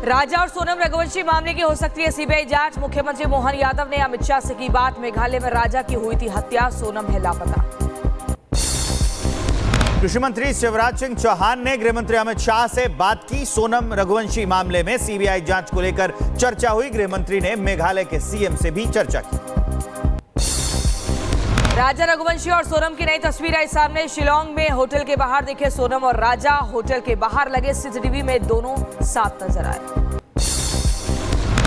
राजा और सोनम रघुवंशी मामले की हो सकती है सीबीआई जांच। मुख्यमंत्री मोहन यादव ने अमित शाह से की बात। मेघालय में राजा की हुई थी हत्या, सोनम है लापता। कृषि मंत्री शिवराज सिंह चौहान ने गृह मंत्री अमित शाह से बात की। सोनम रघुवंशी मामले में सीबीआई जांच को लेकर चर्चा हुई। गृह मंत्री ने मेघालय के सीएम से भी चर्चा की। राजा रघुवंशी और सोनम की नई तस्वीर आई सामने। शिलोंग में होटल के बाहर दिखे सोनम और राजा। होटल के बाहर लगे सीसीटीवी में दोनों साथ नजर आए।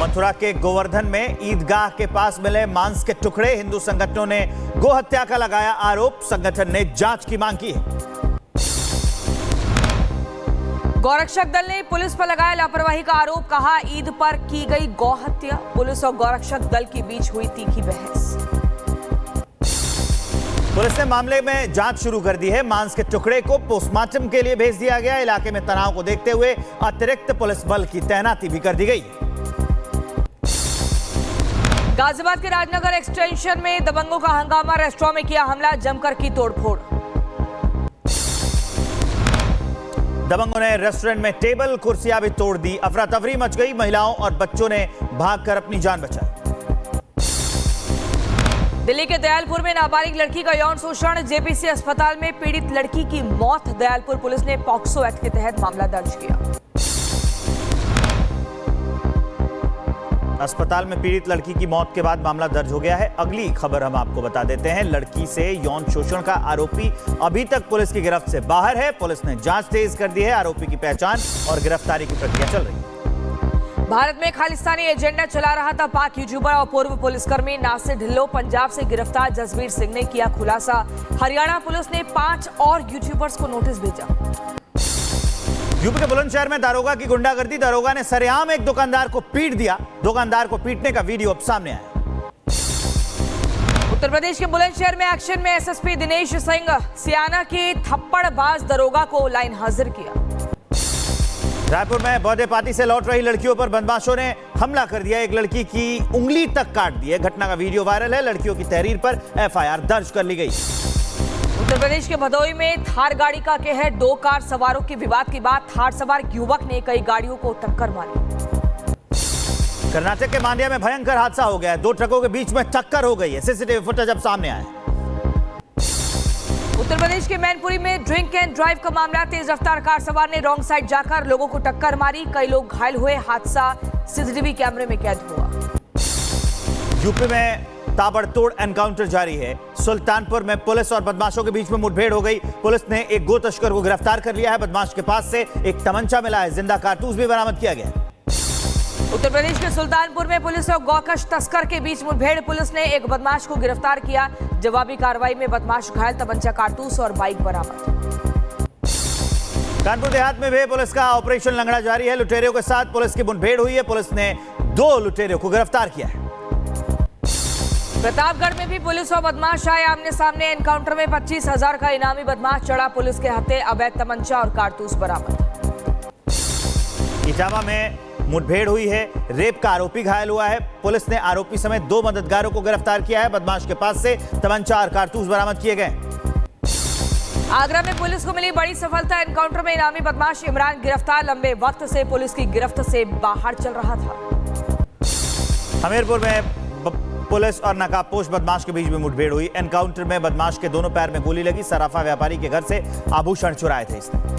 मथुरा के गोवर्धन में ईदगाह के पास मिले मांस के टुकड़े। हिंदू संगठनों ने गोहत्या का लगाया आरोप। संगठन ने जांच की मांग की है। गौरक्षक दल ने पुलिस पर लगाया लापरवाही का आरोप। कहा ईद पर की गई गौहत्या। पुलिस और गौरक्षक दल के बीच हुई तीखी बहस। पुलिस ने मामले में जांच शुरू कर दी है। मांस के टुकड़े को पोस्टमार्टम के लिए भेज दिया गया। इलाके में तनाव को देखते हुए अतिरिक्त पुलिस बल की तैनाती भी कर दी गई। गाजियाबाद के राजनगर एक्सटेंशन में दबंगों का हंगामा। रेस्टोरेंट में किया हमला, जमकर की तोड़फोड़। दबंगों ने रेस्टोरेंट में टेबल कुर्सियां भी तोड़ दी। अफरा तफरी मच गई। महिलाओं और बच्चों ने भागकर अपनी जान बचाई। दिल्ली के दयालपुर में नाबालिग लड़की का यौन शोषण। जेपीसी अस्पताल में पीड़ित लड़की की मौत। दयालपुर पुलिस ने पॉक्सो एक्ट के तहत मामला दर्ज किया। अस्पताल में पीड़ित लड़की की मौत के बाद मामला दर्ज हो गया है। अगली खबर हम आपको बता देते हैं। लड़की से यौन शोषण का आरोपी अभी तक पुलिस की गिरफ्त से बाहर है। पुलिस ने जांच तेज कर दी है। आरोपी की पहचान और गिरफ्तारी की प्रक्रिया चल रही है। भारत में खालिस्तानी एजेंडा चला रहा था पाक यूट्यूबर और पूर्व पुलिसकर्मी नासिर ढिल्लो। पंजाब से गिरफ्तार जसवीर सिंह ने किया खुलासा। हरियाणा पुलिस ने 5 और यूट्यूबर्स को नोटिस भेजा। यूपी के बुलंदशहर में दारोगा की गुंडागर्दी। दारोगा ने सरेआम एक दुकानदार को पीट दिया। दुकानदार को पीटने का वीडियो अब सामने आया। उत्तर प्रदेश के बुलंदशहर में एक्शन में एसएसपी दिनेश सिंह सियाना के थप्पड़बाज दारोगा को लाइन हाजिर किया। रायपुर में बर्थडे पार्टी से लौट रही लड़कियों पर बदमाशों ने हमला कर दिया। एक लड़की की उंगली तक काट दी है। घटना का वीडियो वायरल है। लड़कियों की तहरीर पर एफआईआर दर्ज कर ली गई। उत्तर प्रदेश के भदोही में थार गाड़ी का कहर। 2 कार सवारों के विवाद के बाद थार सवार युवक ने कई गाड़ियों को टक्कर मारी। कर्नाटक के मांड्या में भयंकर हादसा हो गया है। 2 ट्रकों के बीच में टक्कर हो गई है। सीसीटीवी फुटेज अब सामने आया है। उत्तर प्रदेश के मैनपुरी में ड्रिंक एंड ड्राइव का मामला। तेज रफ्तार कार सवार ने रॉन्ग साइड जाकर लोगों को टक्कर मारी। कई लोग घायल हुए। हादसा सीसीटीवी कैमरे में कैद हुआ। यूपी में ताबड़तोड़ एनकाउंटर जारी है। सुल्तानपुर में पुलिस और बदमाशों के बीच में मुठभेड़ हो गई। पुलिस ने एक गो तस्कर को गिरफ्तार कर लिया है। बदमाश के पास से एक तमंचा मिला है। जिंदा कारतूस भी बरामद किया गया है। उत्तर प्रदेश के सुल्तानपुर में पुलिस और गौकश तस्कर के बीच मुठभेड़। पुलिस ने एक बदमाश को गिरफ्तार किया। जवाबी कार्रवाई में बदमाश घायल, तमंचा कारतूस और बाइक बरामद। कानपुर देहात में भी पुलिस का ऑपरेशन लंगड़ा जारी है। लुटेरों के साथ पुलिस की मुठभेड़ हुई है। पुलिस ने 2 लुटेरों को गिरफ्तार किया है। प्रतापगढ़ में भी पुलिस और बदमाश आए आमने सामने। एनकाउंटर में 25,000 का इनामी बदमाश चढ़ा। पुलिस के हत्थे अवैध तमंचा और कारतूस बरामद। इटावा में मुठभेड़ हुई है। रेप का आरोपी घायल हुआ है। पुलिस ने आरोपी समेत 2 मददगारों को गिरफ्तार किया है। बदमाश के पास से तमंचा और कारतूस बरामद किए गए। आगरा में पुलिस को मिली बड़ी सफलता। एनकाउंटर में इनामी बदमाश इमरान गिरफ्तार। लंबे वक्त से पुलिस की गिरफ्त से बाहर चल रहा था। हमीरपुर में पुलिस और नकाबपोश बदमाश के बीच में मुठभेड़ हुई। एनकाउंटर में बदमाश के दोनों पैर में गोली लगी। सराफा व्यापारी के घर से आभूषण चुराए थे इसने।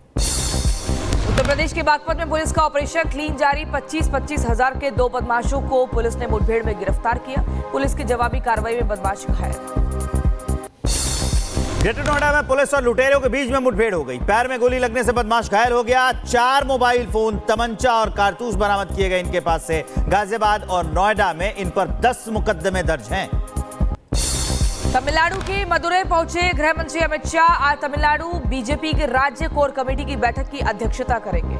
उत्तर प्रदेश के बागपत में पुलिस का ऑपरेशन क्लीन जारी। 25,000 के 2 बदमाशों को पुलिस ने मुठभेड़ में गिरफ्तार किया। पुलिस की जवाबी कार्रवाई में बदमाश घायल। ग्रेटर नोएडा में पुलिस और लुटेरों के बीच में मुठभेड़ हो गई। पैर में गोली लगने से बदमाश घायल हो गया। 4 मोबाइल फोन, तमंचा और कारतूस बरामद किए गए इनके पास से। गाजियाबाद और नोएडा में इन पर 10 मुकदमे दर्ज हैं। तमिलनाडु के मदुरई पहुंचे गृह मंत्री अमित शाह। आज तमिलनाडु बीजेपी की राज्य कोर कमेटी की बैठक की अध्यक्षता करेंगे।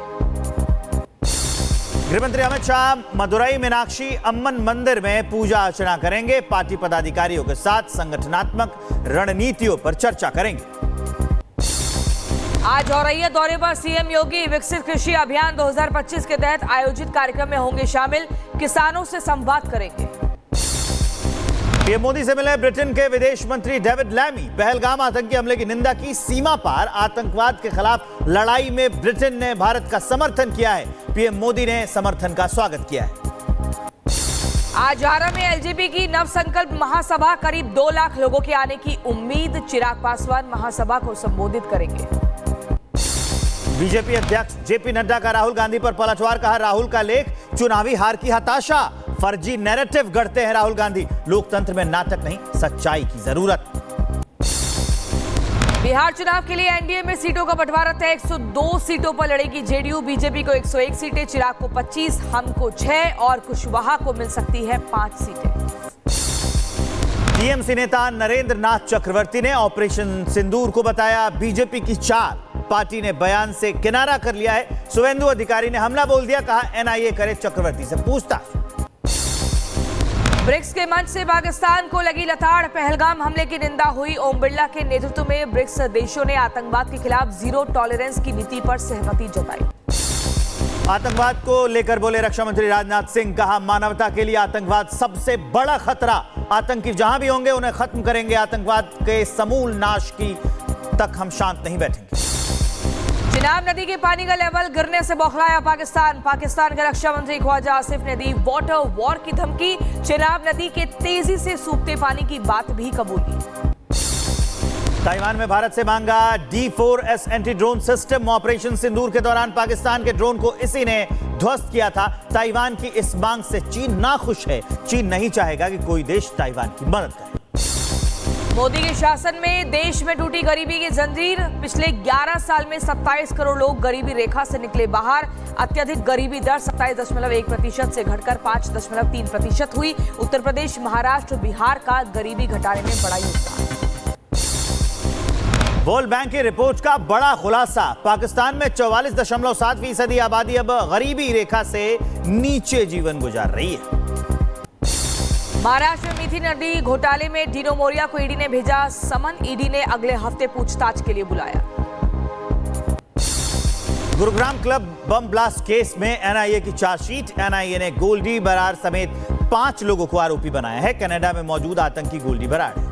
गृहमंत्री अमित शाह मदुरई मीनाक्षी अम्मन मंदिर में पूजा अर्चना करेंगे। पार्टी पदाधिकारियों के साथ संगठनात्मक रणनीतियों पर चर्चा करेंगे। आज हो रही है दौरे पर सीएम योगी। विकसित कृषि अभियान 2025 के तहत आयोजित कार्यक्रम में होंगे शामिल। किसानों से संवाद करेंगे। पीएम मोदी से मिले ब्रिटेन के विदेश मंत्री डेविड लैमी। पहलगाम आतंकी हमले की निंदा की। सीमा पार आतंकवाद के खिलाफ लड़ाई में ब्रिटेन ने भारत का समर्थन किया है। पीएम मोदी ने समर्थन का स्वागत किया है। आज आरा में एलजेपी की नवसंकल्प महासभा, करीब 2 लाख लोगों के आने की उम्मीद। चिराग पासवान महासभा को संबोधित करेंगे। बीजेपी अध्यक्ष जेपी नड्डा का राहुल गांधी पर पलटवार, कहा राहुल का लेख चुनावी हार की हताशा। फर्जी नैरेटिव गढ़ते हैं राहुल गांधी। लोकतंत्र में नाटक नहीं, सच्चाई की जरूरत। बिहार चुनाव के लिए एनडीए में सीटों का बंटवारा तय। 102 सीटों पर लड़ेगी जेडीयू। बीजेपी को 101 सीटें, चिराग को 25, हमको 6 और कुशवाहा को मिल सकती है 5 सीटें। टीएमसी नेता नरेंद्र नाथ चक्रवर्ती ने ऑपरेशन सिंदूर को बताया बीजेपी की चाल। पार्टी ने बयान से किनारा कर लिया है। शुभेंदु अधिकारी ने हमला बोल दिया, कहा एनआईए करे चक्रवर्ती से पूछताछ। ब्रिक्स के मंच से पाकिस्तान को लगी लताड़। पहलगाम हमले की निंदा हुई। ओम बिरला के नेतृत्व में ब्रिक्स देशों ने आतंकवाद के खिलाफ जीरो टॉलरेंस की नीति पर सहमति जताई। आतंकवाद को लेकर बोले रक्षा मंत्री राजनाथ सिंह, कहा मानवता के लिए आतंकवाद सबसे बड़ा खतरा। आतंकी जहां भी होंगे उन्हें खत्म करेंगे। आतंकवाद के समूल नाश की तक हम शांत नहीं बैठेंगे। चिनाब नदी के पानी का लेवल गिरने से बौखलाया पाकिस्तान। पाकिस्तान के रक्षा मंत्री ख्वाजा आसिफ ने दी वाटर वॉर की धमकी। चिनाब नदी के तेजी से सूखते पानी की बात भी कबूली। ताइवान में भारत से मांगा D4S anti drone system. Operation Sindoor के दौरान पाकिस्तान के ड्रोन को इसी ने ध्वस्त किया था। ताइवान की इस मांग से चीन नाखुश है। चीन नहीं चाहेगा कि कोई देश ताइवान की मदद करे। मोदी के शासन में देश में टूटी गरीबी की जंजीर। पिछले 11 साल में 27 करोड़ लोग गरीबी रेखा से निकले बाहर। अत्यधिक गरीबी दर 27.1% से घटकर 5.3% हुई। उत्तर प्रदेश, महाराष्ट्र, बिहार का गरीबी घटाने में बड़ा योगदान। वर्ल्ड बैंक की रिपोर्ट का बड़ा खुलासा। पाकिस्तान में 44.7% आबादी अब गरीबी रेखा से नीचे जीवन गुजार रही है। महाराष्ट्र में मीठी नदी घोटाले में डीनो मोरिया को ईडी ने भेजा समन। ईडी ने अगले हफ्ते पूछताछ के लिए बुलाया। Gurugram club bomb blast case में एनआईए की चार्जशीट। एनआईए ने गोल्डी बरार समेत 5 लोगों को आरोपी बनाया है। कनाडा में मौजूद आतंकी गोल्डी बरार है।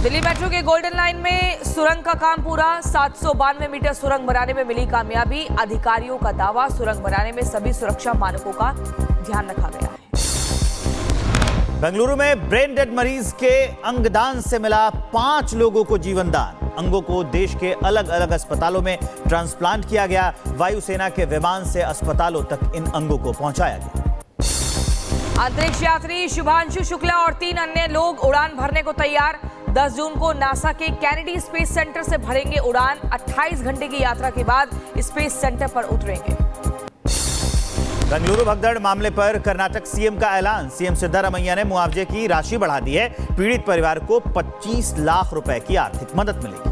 दिल्ली मेट्रो के गोल्डन लाइन में सुरंग का काम पूरा। 792 मीटर सुरंग बनाने में मिली कामयाबी। अधिकारियों का दावा, सुरंग बनाने में सभी सुरक्षा मानकों का ध्यान रखा गया है। बेंगलुरु में ब्रेन डेड मरीज के अंगदान से मिला 5 लोगों को जीवन दान। अंगों को देश के अलग अलग अस्पतालों में ट्रांसप्लांट किया गया। वायुसेना के विमान से अस्पतालों तक इन अंगों को पहुंचाया गया। अंतरिक्ष यात्री शुभांशु शुक्ला और 3 अन्य लोग उड़ान भरने को तैयार। 10 जून को नासा के कैनेडी स्पेस सेंटर से भरेंगे उड़ान। 28 घंटे की यात्रा के बाद स्पेस सेंटर पर उतरेंगे। बेंगलुरु भगदड़ मामले पर कर्नाटक सीएम का ऐलान। सीएम सिद्धारमैया ने मुआवजे की राशि बढ़ा दी है। पीड़ित परिवार को 25 लाख रुपए की आर्थिक मदद मिलेगी।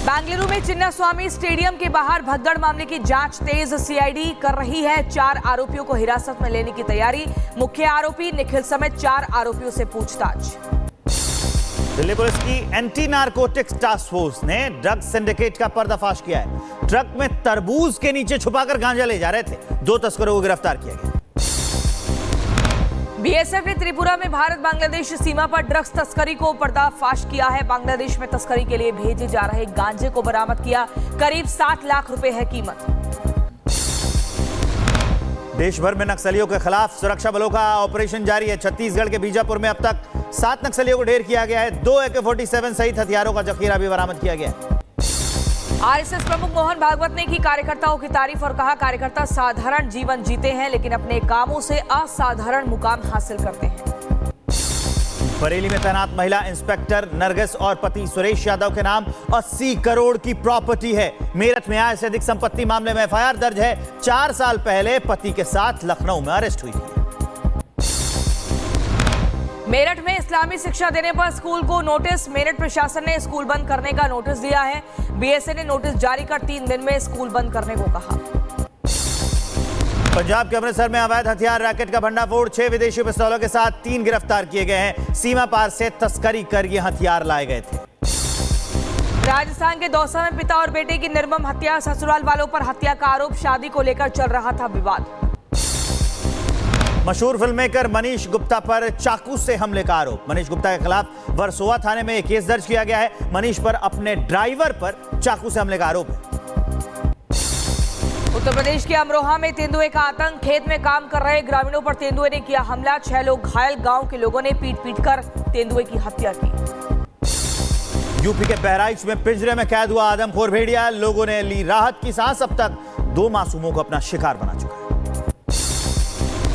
बेंगलुरु में चिन्नास्वामी स्टेडियम के बाहर भगदड़ मामले की जांच तेज। सीआईडी कर रही है। 4 आरोपियों को हिरासत में लेने की तैयारी। मुख्य आरोपी निखिल समेत 4 आरोपियों से पूछताछ। दिल्ली पुलिस की एंटी नारकोटिक्स टास्क फोर्स ने ड्रग सिंडिकेट का पर्दाफाश किया है। ट्रक में तरबूज के नीचे छुपाकर गांजा ले जा रहे थे। 2 तस्करों को गिरफ्तार किया गया। बीएसएफ ने त्रिपुरा में भारत बांग्लादेश सीमा पर ड्रग्स तस्करी को पर्दाफाश किया है। बांग्लादेश में तस्करी के लिए भेजे जा रहे गांजे को बरामद किया। करीब 60 लाख रुपए है कीमत। देश भर में नक्सलियों के खिलाफ सुरक्षा बलों का ऑपरेशन जारी है। छत्तीसगढ़ के बीजापुर में अब तक 7 नक्सलियों को ढेर किया गया है। 2 AK-47 सहित हथियारों का जखीरा भी बरामद किया गया है। आरएसएस प्रमुख मोहन भागवत ने की कार्यकर्ताओं की तारीफ और कहा कार्यकर्ता साधारण जीवन जीते हैं लेकिन अपने कामों से असाधारण मुकाम हासिल करते हैं। बरेली में तैनात महिला इंस्पेक्टर नरगिस और पति सुरेश यादव के नाम 80 करोड़ की प्रॉपर्टी है। मेरठ में आय से अधिक संपत्ति मामले में एफआईआर दर्ज है। 4 साल पहले पति के साथ लखनऊ में अरेस्ट हुई थी। मेरठ में इस्लामी शिक्षा देने पर स्कूल को नोटिस। मेरठ प्रशासन ने स्कूल बंद करने का नोटिस दिया है। बीएसए ने नोटिस जारी कर 3 दिन में स्कूल बंद करने को कहा। पंजाब के अमृतसर में अवैध हथियार रैकेट का भंडाफोड़। 6 विदेशी पिस्तौलों के साथ 3 गिरफ्तार किए गए हैं। सीमा पार से तस्करी कर ये हथियार लाए गए थे। राजस्थान के दौसा में पिता और बेटे की निर्मम हत्या। ससुराल वालों पर हत्या का आरोप। शादी को लेकर चल रहा था विवाद। मशहूर फिल्ममेकर मनीष गुप्ता पर चाकू से हमले का आरोप। मनीष गुप्ता के खिलाफ वर्सोवा थाने में एक केस दर्ज किया गया है। मनीष पर अपने ड्राइवर पर चाकू से हमले का आरोप है। उत्तर प्रदेश के अमरोहा में तेंदुए का आतंक। खेत में काम कर रहे ग्रामीणों पर तेंदुए ने किया हमला। 6 लोग घायल। गांव के लोगों ने पीट कर तेंदुए की हत्या की। यूपी के बहराइच में पिंजरे में कैद हुआ आदमखोर भेड़िया। लोगों ने ली राहत की सांस। अब तक 2 मासूमों को अपना शिकार बना चुका है।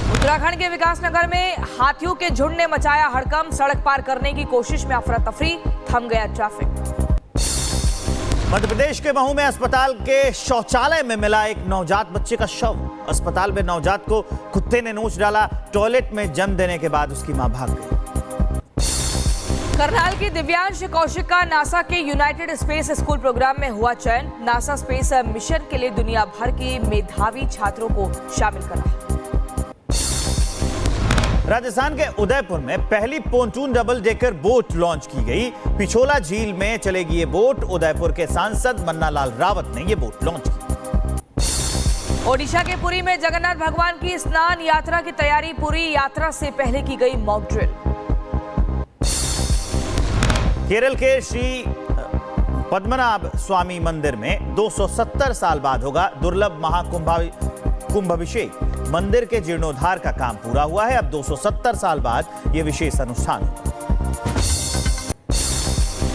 उत्तराखंड के विकासनगर में हाथियों के झुंड ने मचाया हड़कंप। सड़क पार करने की कोशिश में अफरा तफरी। थम गया ट्रैफिक। मध्य प्रदेश के महू में अस्पताल के शौचालय में मिला एक नवजात बच्चे का शव। अस्पताल में नवजात को कुत्ते ने नोच डाला। टॉयलेट में जन्म देने के बाद उसकी मां भाग गई। करनाल की दिव्यांश कौशिक का नासा के यूनाइटेड स्पेस स्कूल प्रोग्राम में हुआ चयन। नासा स्पेस मिशन के लिए दुनिया भर के मेधावी छात्रों को शामिल करा। राजस्थान के उदयपुर में पहली pontoon double decker boat launch की गई। पिछोला झील में चलेगी ये बोट। उदयपुर के सांसद मन्ना लाल रावत ने ये बोट लॉन्च की। ओडिशा के पुरी में जगन्नाथ भगवान की स्नान यात्रा की तैयारी पूरी। यात्रा से पहले की गई मॉक ड्रिल। केरल के श्री पद्मनाभ स्वामी मंदिर में 270 साल बाद होगा दुर्लभ महाकुंभाभिषेक। मंदिर के जीर्णोद्धार का काम पूरा हुआ है। अब 270 साल बाद यह विशेष अनुष्ठान होगा।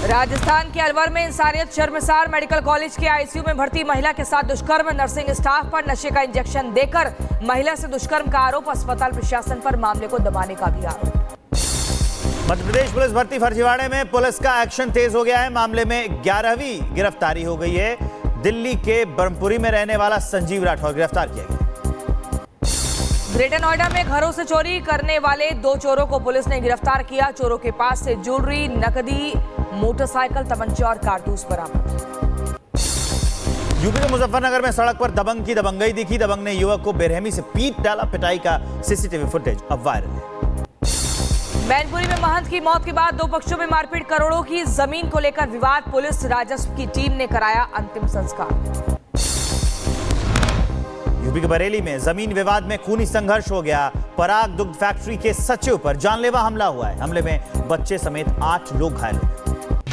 राजस्थान के अलवर में इंसानियत शर्मसार। मेडिकल कॉलेज के आईसीयू में भर्ती महिला के साथ दुष्कर्म। नर्सिंग स्टाफ पर नशे का इंजेक्शन देकर महिला से दुष्कर्म का आरोप। अस्पताल प्रशासन पर मामले को दबाने का भी आरोप। मध्य प्रदेश पुलिस भर्ती फर्जीवाड़े में पुलिस का एक्शन तेज हो गया है। मामले में 11वीं गिरफ्तारी हो गई है। दिल्ली के ब्रह्मपुरी में रहने वाला संजीव राठौर गिरफ्तार किया गया। ग्रेटर नोएडा में घरों से चोरी करने वाले 2 चोरों को पुलिस ने गिरफ्तार किया। चोरों के पास से ज्वेलरी, नकदी, मोटरसाइकिल, तमंचा और कारतूस बरामद। यूपी के मुजफ्फरनगर में सड़क पर दबंग की दबंगई दिखी। दबंग ने युवक को बेरहमी से पीट डाला। पिटाई का सीसीटीवी फुटेज अब वायरल है। मैनपुरी में महंत की मौत के बाद 2 पक्षों में मारपीट। करोड़ों की जमीन को लेकर विवाद। पुलिस राजस्व की टीम ने कराया अंतिम संस्कार। यूपी के बरेली में जमीन विवाद में खूनी संघर्ष हो गया। पराग दुग्ध फैक्ट्री के सचिव पर जानलेवा हमला हुआ है। हमले में बच्चे समेत 8 लोग घायल हुए।